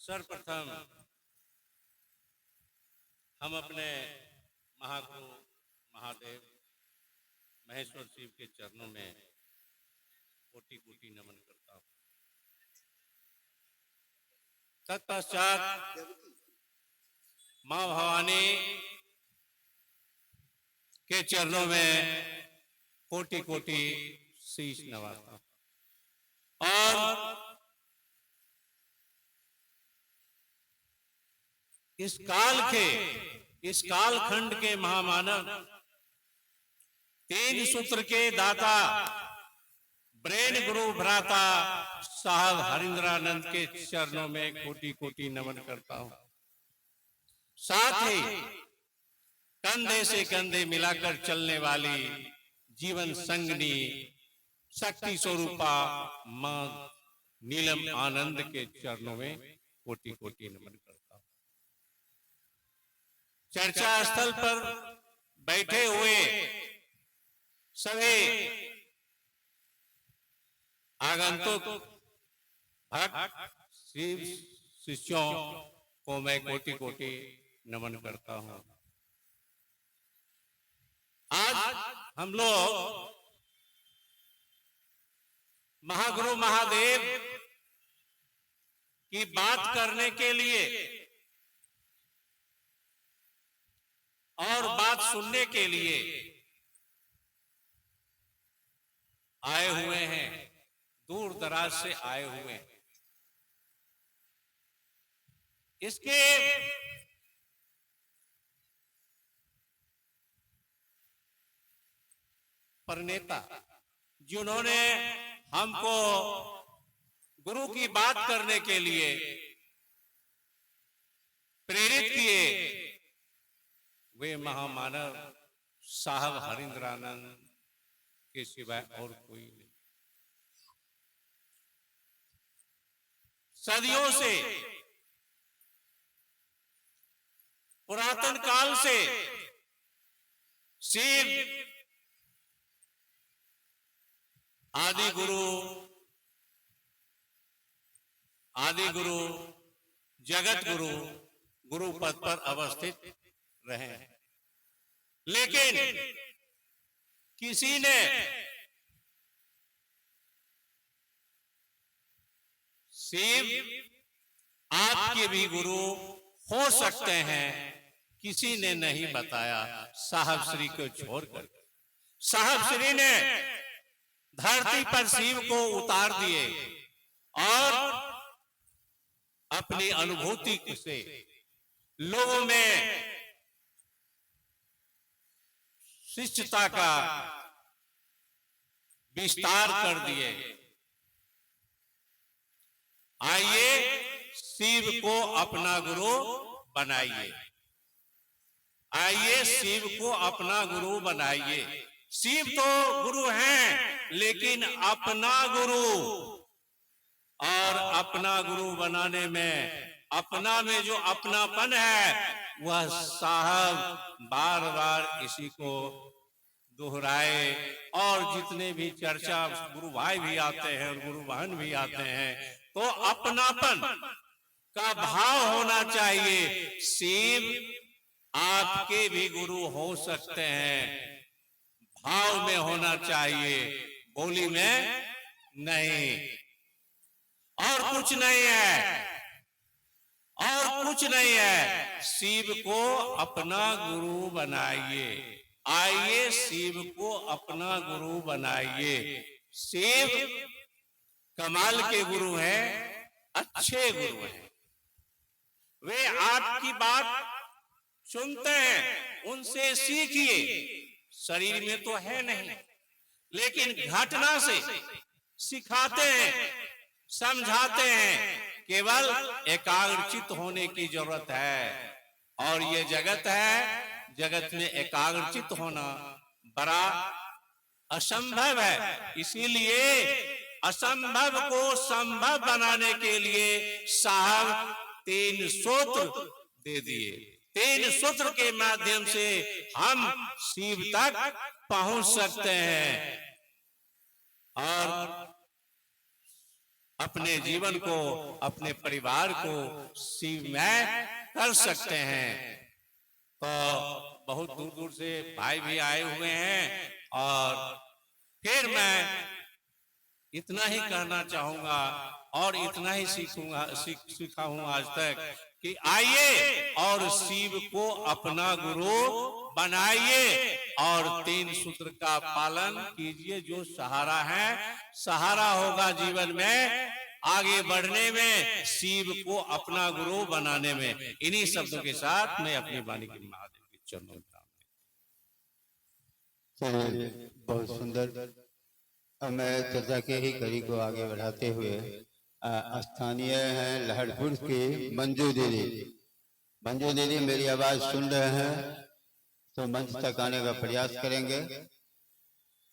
सर्वप्रथम हम अपने महागुरु महादेव महेश्वर शिव के चरणों में कोटि कोटि नमन करता हूँ। तत्पश्चात माँ भवानी के चरणों में कोटि कोटि शीश नवाता हूँ। और इस कालखंड के महामानव तीन सूत्र के दाता ब्रेन गुरु भ्राता साहब हरिंद्रानंद के चरणों में कोटि कोटि नमन करता हूं। साथ ही कंधे से कंधे मिलाकर चलने वाली जीवन संगनी शक्ति स्वरूपा मां नीलम आनंद के चरणों में कोटि कोटि नमन करता हूं। चर्चा स्थल पर बैठे हुए सभी आगंतुक भक्त शिव शिष्यों को मैं कोटि कोटि नमन करता हूं। आज हम लोग महागुरु महादेव की बात करने के लिए और बात सुनने के लिए आए हुए हैं, दूर दराज से आए हुए हैं। इसके प्रणेता जिन्होंने हमको गुरु की बात करने के लिए प्रेरित किए, वे महामानव साहब हरिंद्रानंद के सिवाय और कोई नहीं। सदियों से, पुरातन काल से शिव आदि गुरु जगत गुरु गुरु पद पर अवस्थित रहे हैं। लेकिन किसी ने शिव आपके भी गुरु हो सकते हैं, किसी ने नहीं बताया। साहब श्री को छोड़कर साहब श्री ने धरती पर शिव को उतार दिए और अपनी अनुभूति से लोगों में शिष्टता का विस्तार कर दिए। आइए शिव को अपना गुरु बनाइए, आइए शिव को अपना गुरु बनाइए। शिव तो गुरु हैं, लेकिन अपना गुरु, और अपना गुरु बनाने में अपना में जो अपनापन है वह साहब बार बार इसी को दोहराए। और जितने भी चर्चा गुरु भाई भी आते हैं और गुरु बहन भी आते हैं, तो अपनापन का भाव होना चाहिए। शिव आपके भी गुरु हो सकते हैं, भाव में होना चाहिए, बोली में नहीं। और कुछ नहीं है, और कुछ नहीं है। शिव को अपना गुरु बनाइए, आइए शिव को अपना गुरु बनाइए। शिव कमाल के गुरु हैं, अच्छे गुरु हैं। वे आपकी बात सुनते हैं, उनसे सीखिए। शरीर में तो है नहीं, लेकिन घटना से सिखाते हैं, समझाते हैं। केवल एकाग्रचित होने की जरूरत है। और ये जगत है, जगत में एकाग्रचित होना बड़ा असंभव है। इसीलिए असंभव को संभव बनाने के लिए साहब 3 सूत्र दे दिए। 3 सूत्र के माध्यम से हम शिव तक पहुंच सकते हैं। और अपने जीवन को, अपने परिवार को शिवमय कर सकते हैं। तो बहुत दूर दूर से भाई भी आए हुए हैं और फिर मैं इतना ही कहना चाहूंगा और इतना ही सीखा हूं आज तक कि आइए और शिव को अपना गुरु बनाइए और 3 सूत्र का पालन कीजिए। जो सहारा है, सहारा होगा जीवन में आगे बढ़ने में, शिव को अपना गुरु बनाने में। इन्हीं शब्दों के साथ मैं अपनी वाणी के महादेव के चरणों में चलिए, बहुत सुंदर। अब मैं चर्चा के ही कड़ी को आगे बढ़ाते हुए स्थानीय हैं लहरपुर की मंजू दीदी। मंजू दीदी मेरी आवाज सुन रहे हैं तो मंच तक आने का प्रयास करेंगे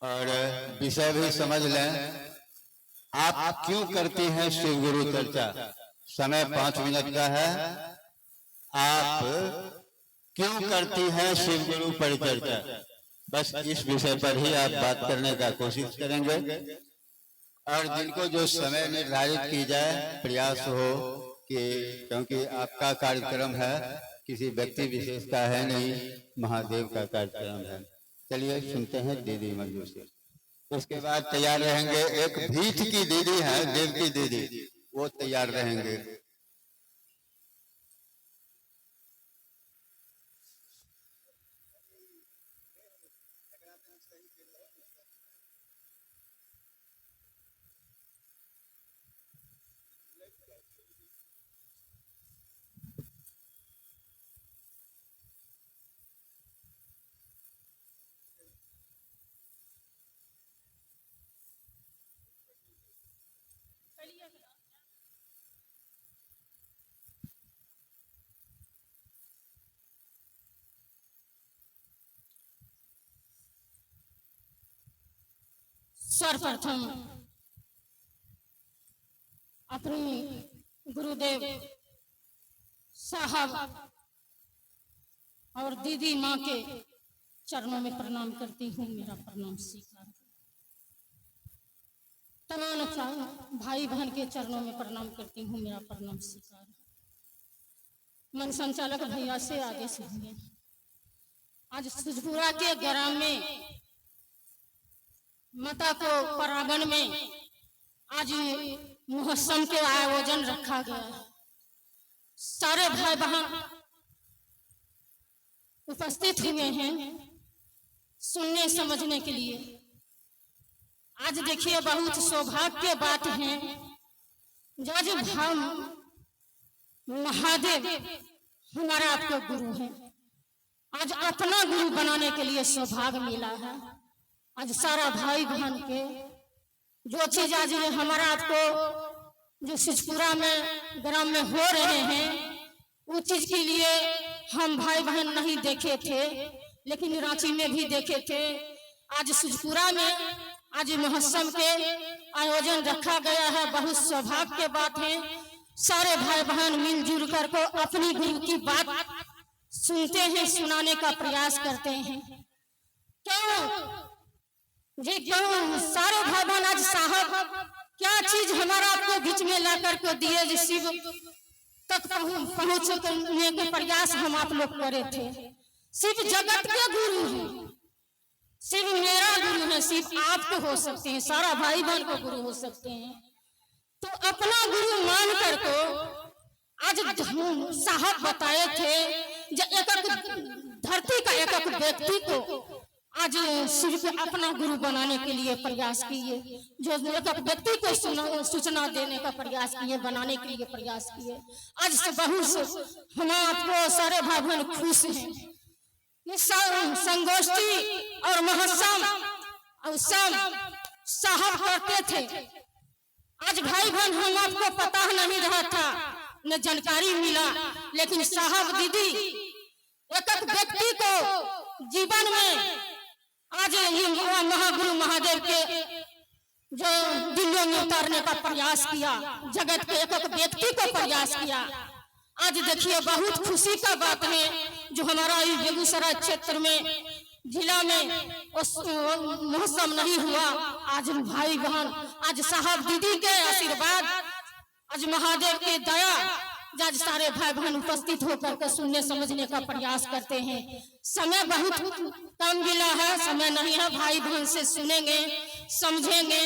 और विषय भी समझ लें। आप क्यों करती हैं शिव गुरु चर्चा? समय 5 मिनट का है। आप क्यों करती हैं शिव गुरु परिचर्चा? बस इस विषय पर ही आप बात करने का कोशिश करेंगे और जिनको जो समय निर्धारित की जाए प्रयास हो कि, क्योंकि आपका कार्यक्रम है, किसी व्यक्ति विशेष का है नहीं, महादेव का कार्यक्रम है। चलिए सुनते हैं दीदी मंजू से। उसके बाद तैयार रहेंगे एक भीठ की दीदी है, देव की दीदी, वो तैयार रहेंगे। सर्वप्रथम अपनी गुरुदेव साहब और दीदी माँ के चरणों में प्रणाम करती हूँ। मेरा प्रणाम स्वीकार। तमाम भाई बहन के चरणों में प्रणाम करती हूँ। मेरा प्रणाम स्वीकार। मन संचालक भैया से आगे से हुए। आज सुजपुरा के ग्राम में माता को परागण में आज महोत्सव के आयोजन रखा गया। सारे भाई बहन उपस्थित हुए हैं सुनने समझने के लिए। आज देखिए बहुत सौभाग्य की बात है, जज भाव महादेव हमारा आपके गुरु है। आज अपना गुरु बनाने के लिए सौभाग्य मिला है। आज सारा भाई बहन के जो चीज आज हमारा आपको जो सिजपुरा में ग्राम में हो रहे हैं, वो चीज के लिए हम भाई बहन नहीं देखे थे, लेकिन रांची में भी देखे थे। आज सिजपुरा में आज महोत्सव के आयोजन रखा गया है। बहुत सौभाग्य की बात है। सारे भाई बहन मिलजुल कर को अपनी गुरु की बात सुनते हैं, सुनाने का प्रयास करते हैं। क्यों जी, क्यों सारे भाई बहन आज साहब क्या चीज हमारा आपको बीच में ला करके दिए, जो शिव तक पहुंचने के प्रयास हम आप लोग करे थे। शिव जगत के गुरु है, शिव मेरा गुरु है, शिव आपके हो सकते हैं, सारा भाई बहन को गुरु हो सकते हैं। तो अपना गुरु मान कर को आज साहब बताए थे, जो एक धरती का एक व्यक्ति को आज शिव को अपना गुरु बनाने के लिए प्रयास किए, जो एक व्यक्ति को सूचना देने का प्रयास किए, बनाने के लिए प्रयास किए। आज से बहुत हम आपको सारे भाई बहन खुश हैं। ये संगोष्ठी और महोत्सव और सब साहब करते थे। आज भाई बहन हम आपको पता नहीं रहा था, न जानकारी मिला, लेकिन साहब दीदी एक व्यक्ति को जीवन में आज ये महागुरु महादेव के जो दिलों में उतारने का प्रयास किया, जगत के एक व्यक्ति को प्रयास किया। आज देखिए बहुत खुशी का बात है, जो हमारा बेगूसराय क्षेत्र में जिला में उस महोत्सव नहीं हुआ। आज भाई बहन, आज साहब दीदी के आशीर्वाद, आज महादेव की दया, आज सारे भाई बहन उपस्थित होकर के सुनने समझने का प्रयास करते हैं। समय बहुत कम मिला है, समय नहीं है। भाई बहन से सुनेंगे समझेंगे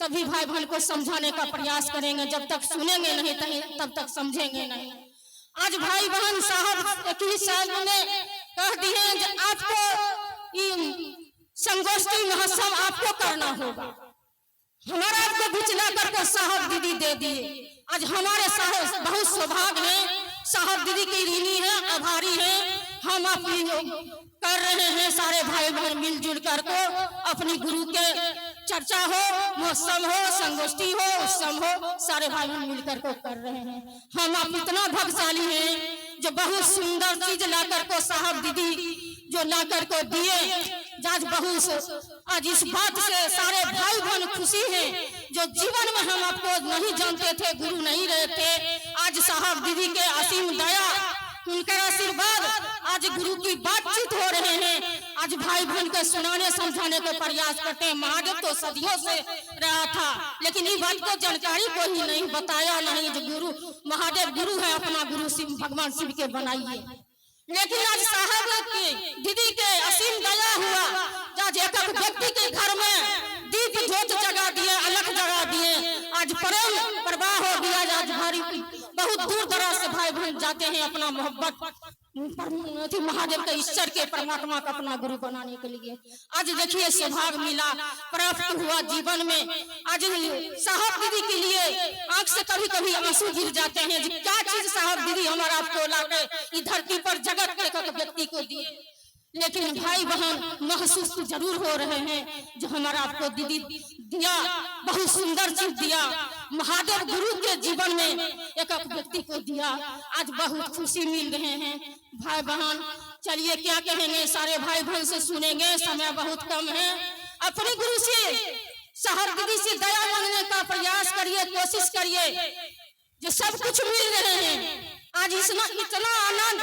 तभी भाई बहन को समझाने का प्रयास करेंगे। जब तक सुनेंगे नहीं तब तक समझेंगे नहीं। आज भाई बहन साहब ने कह दिए कि आपको संगोष्ठी महोत्सव आपको करना होगा। हमारा आपको बिचला करके साहब दीदी दे दिए। आज हमारे साहब बहुत सौभाग्य है, साहब दीदी की ऋणी है, आभारी है। हम अपनी कर रहे हैं सारे भाई बहन मिलजुल कर को अपनी गुरु के चर्चा हो, महोत्सव हो, संगोष्ठी हो, उत्सव हो, सारे भाई बहन मिलकर को कर रहे हैं। हम आप इतना भाग्यशाली हैं जो बहुत सुंदर चीज लाकर को साहब दीदी जो लाकर को दिए। आज बहुत आज इस बात से सारे भाई बहन खुशी हैं जो जीवन में हम आपको नहीं जानते थे, गुरु नहीं रहे थे। आज साहब दीदी के असीम दया, उनका आशीर्वाद, आज गुरु की बातचीत हो रहे हैं। आज भाई बहन को सुनाने समझाने का प्रयास करते हैं। महादेव तो सदियों से रहा था, लेकिन ये बात को जानकारी को ही नहीं बताया, नहीं जो गुरु महादेव गुरु है, अपना गुरु शिव भगवान शिव के बनाइए। लेकिन आज साहब की दीदी के असीम दया हुआ, आज एक व्यक्ति के घर में दीप ज्योत जगा दिए, अलग जगा दिए। आज प्रेम प्रवाह हो गया। आज भारी बहुत दूर दराज से भाई बहन जाते हैं अपना मोहब्बत महादेव के ईश्वर के परमात्मा का अपना गुरु बनाने के लिए। आज देखिए सौभाग्य मिला, प्राप्त हुआ जीवन में। आज साहब दीदी के लिए आंख से कभी कभी आंसू गिर जाते हैं। क्या चीज साहब दीदी हमारा आपको लाके इस धरती पर जगत के एक व्यक्ति को दिए। लेकिन भाई बहन महसूस जरूर हो रहे हैं जो हमारा आपको दीदी दिया, बहुत सुंदर चीज दिया। महादेव गुरु के जीवन में एक व्यक्ति को दिया। आज बहुत खुशी मिल रहे हैं भाई बहन। चलिए क्या कहेंगे, सारे भाई बहन से सुनेंगे, समय बहुत कम है। अपने गुरु से साहब दीदी से दया मांगने का प्रयास करिए, कोशिश करिए। जो सब कुछ मिल रहे हैं आज इतना आनंद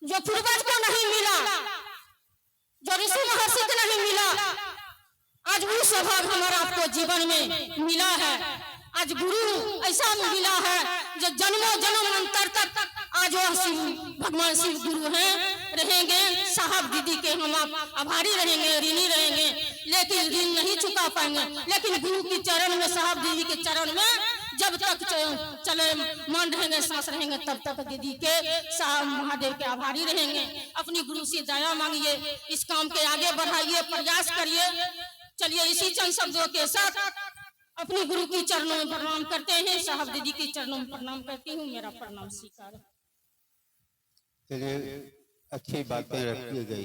जो पूर्वज को नहीं मिला, जो ऋषि महर्षि को नहीं मिला, आज वो सौभाग्य हमारा आपको जीवन में मिला है। आज गुरु ऐसा मिला है जो जन्मों जन्म अंतर तक आज वो शिव भगवान शिव गुरु हैं, रहेंगे। साहब दीदी के हम आभारी रहेंगे, ऋणी रहेंगे, लेकिन ऋण नहीं चुका पाएंगे। लेकिन गुरु के चरण में, साहब दीदी के चरण में जब तक चले मन रहेंगे, सांस रहेंगे, तब तक दीदी के साहब महादेव के आभारी रहेंगे। अपनी गुरु से दया मांगिए, इस काम के आगे बढ़ाइए, प्रयास करिए। चलिए इसी चंद शब्दों के साथ अपने गुरु की चरणों में प्रणाम करते हैं। साहब दीदी के चरणों में प्रणाम करती हूँ, मेरा प्रणाम स्वीकार। चलिए अच्छी बातें रखी गई।